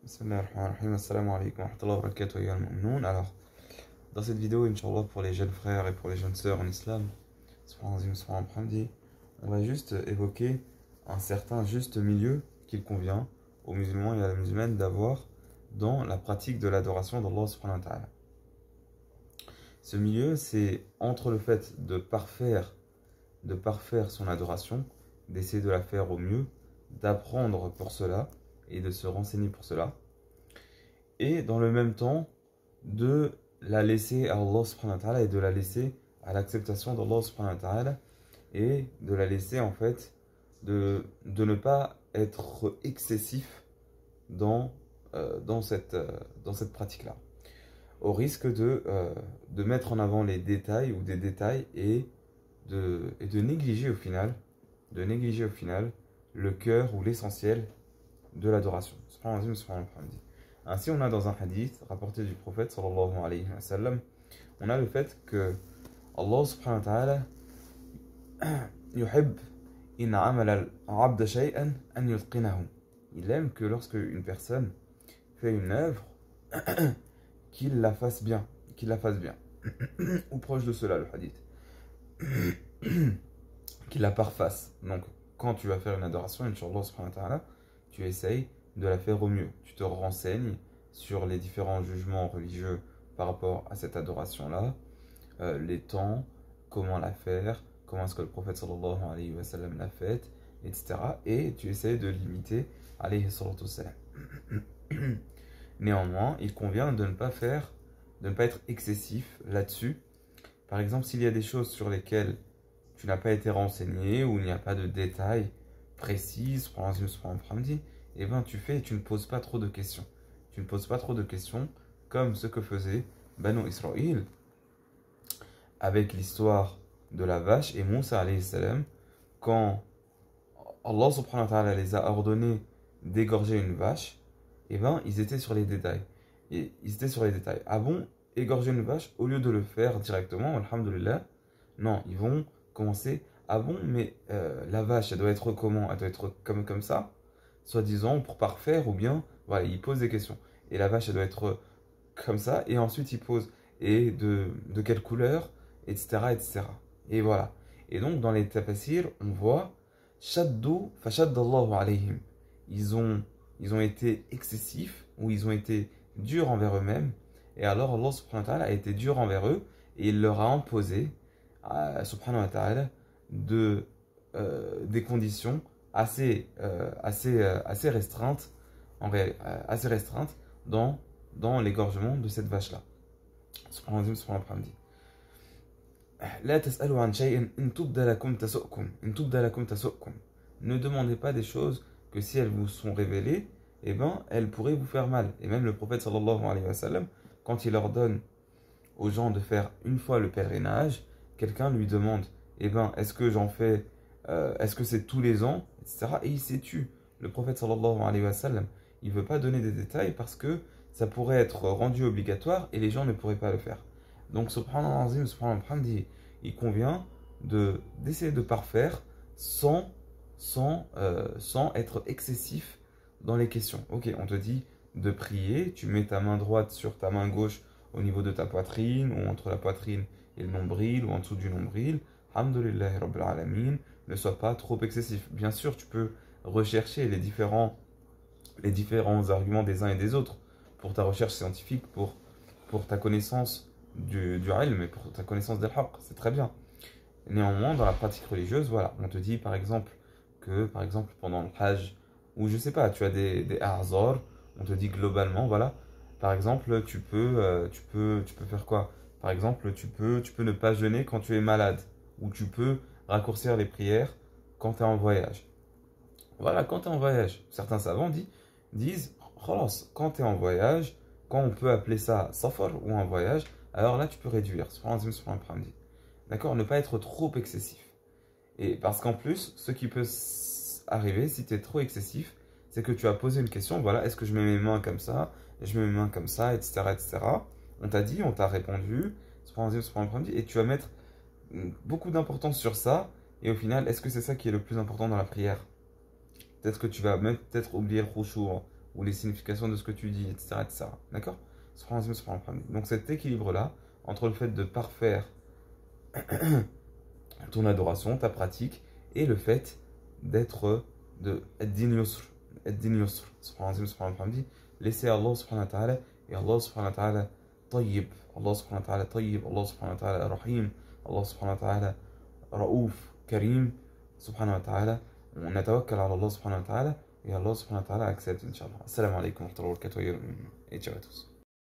Bismillahirrahmanirrahim. Assalamu alaikum wa rahmatullahi wa barakatuh, ayyuhal mu'minun. Alors, dans cette vidéo, Inch'Allah, pour les jeunes frères et pour les jeunes sœurs en islam, on va juste évoquer un certain juste milieu qu'il convient aux musulmans et à la musulmane d'avoir dans la pratique de l'adoration d'Allah subhanahu wa ta'ala. Ce milieu, c'est entre le fait de parfaire son adoration, d'essayer de la faire au mieux, d'apprendre pour cela et de se renseigner pour cela, et dans le même temps de la laisser à Allah subhanahu wa ta'ala et de la laisser à l'acceptation d'Allah subhanahu wa ta'ala et de la laisser en fait de ne pas être excessif dans cette pratique-là, au risque de mettre en avant les détails ou des détails et de négliger au final le cœur ou l'essentiel de l'adoration. Ainsi, on a dans un hadith rapporté du prophète sallallahu alayhi wa sallam, on a le fait que Allah subhanahu wa ta'ala yuhib in amala al-abd shay'an an yutqinahu. Il aime que lorsque une personne fait une œuvre, qu'il la fasse bien, ou proche de cela le hadith, qu'il la parfasse. Donc, quand tu vas faire une adoration, Inch'Allah subhanahu wa ta'ala, tu essayes de la faire au mieux. Tu te renseignes sur les différents jugements religieux par rapport à cette adoration-là, les temps, comment la faire, comment est-ce que le prophète sallallahu alayhi wa sallam l'a faite, etc. Et tu essayes de l'imiter, alayhi salatu wa sallam. Néanmoins, il convient de ne pas être excessif là-dessus. Par exemple, s'il y a des choses sur lesquelles tu n'as pas été renseigné ou il n'y a pas de détails précis, et ben tu fais et tu ne poses pas trop de questions. Tu ne poses pas trop de questions comme ce que faisait Banu Israël avec l'histoire de la vache et Moussa alayhi salam, quand Allah subhanahu wa ta'ala les a ordonné d'égorger une vache, et ben ils étaient sur les détails. Ah bon, égorger une vache, au lieu de le faire directement, alhamdulillah, non, ils vont commencer. Ah bon, mais la vache, elle doit être comment? Elle doit être comme ça, soi-disant pour parfaire, ou bien, voilà, ils posent des questions. Et la vache, elle doit être comme ça, et ensuite ils posent, et de quelle couleur, etc., etc. Et voilà. Et donc, dans les tafasirs, on voit, shaddu fashaddallahu alayhim. Ils ont été excessifs, ou ils ont été durs envers eux-mêmes, et alors Allah subhanahu wa ta'ala a été dur envers eux, et il leur a imposé, subhanahu wa ta'ala, des conditions assez restreintes, assez restreintes dans l'égorgement de cette vache-là. Subhanahu wa ta'ala. La tas'alu an shay'in in tubda lakum tasu'kum. Ne demandez pas des choses que si elles vous sont révélées, eh ben, elles pourraient vous faire mal. Et même le prophète sallallahu alayhi wa sallam, quand il ordonne aux gens de faire une fois le pèlerinage, quelqu'un lui demande, eh ben, est-ce que j'en fais, est-ce que c'est tous les ans, etc. Et il s'est tu. Le prophète sallallahu alayhi wa sallam, il ne veut pas donner des détails parce que ça pourrait être rendu obligatoire et les gens ne pourraient pas le faire. Donc, subhanallah, subhanallah, il convient d'essayer de parfaire sans être excessif dans les questions. Ok, on te dit de prier, tu mets ta main droite sur ta main gauche au niveau de ta poitrine, ou entre la poitrine et le nombril, ou en dessous du nombril. Alhamdulillahi Rabbil Alamin, ne sois pas trop excessif. Bien sûr, tu peux rechercher les différents arguments des uns et des autres pour ta recherche scientifique, pour ta connaissance du ilm et pour ta connaissance del haqq, c'est très bien. Néanmoins, dans la pratique religieuse, voilà, on te dit par exemple que, pendant le hajj, ou je sais pas, tu as des a'zar, on te dit globalement, voilà, par exemple, tu peux faire quoi? Par exemple, tu peux ne pas jeûner quand tu es malade, ou tu peux raccourcir les prières quand tu es en voyage. Voilà, quand tu es en voyage, certains savants disent, khalas, quand tu es en voyage, quand on peut appeler ça safar ou un voyage, alors là tu peux réduire. D'accord, ne pas être trop excessif. Et parce qu'en plus, ce qui peut arriver si tu es trop excessif, c'est que tu as posé une question, voilà, est-ce que je mets mes mains comme ça, je mets mes mains comme ça, etc., etc. On t'a dit, on t'a répondu, et tu vas mettre beaucoup d'importance sur ça, et au final, est-ce que c'est ça qui est le plus important dans la prière? Peut-être que tu vas même peut-être oublier le khushu', ou les significations de ce que tu dis, etc. etc. D'accord? Donc cet équilibre-là, entre le fait de parfaire ton adoration, ta pratique, et le fait d'être de ad-din yusr, ad-din yusr, laisser Allah subhanahu wa ta'ala, et Allah subhanahu wa ta'ala tayyib, Allah subhanahu wa ta'ala tayyib, Allah subhanahu wa ta'ala rahim, Allah subhanahu wa ta'ala raouf, karim, subhanahu wa ta'ala, on atawakkal ala Allah subhanahu wa ta'ala, et Allah subhanahu wa ta'ala accepte, Inch'Allah. Assalamu alaikum wa rahmatullahi wa barakatuh, et ciao à tous.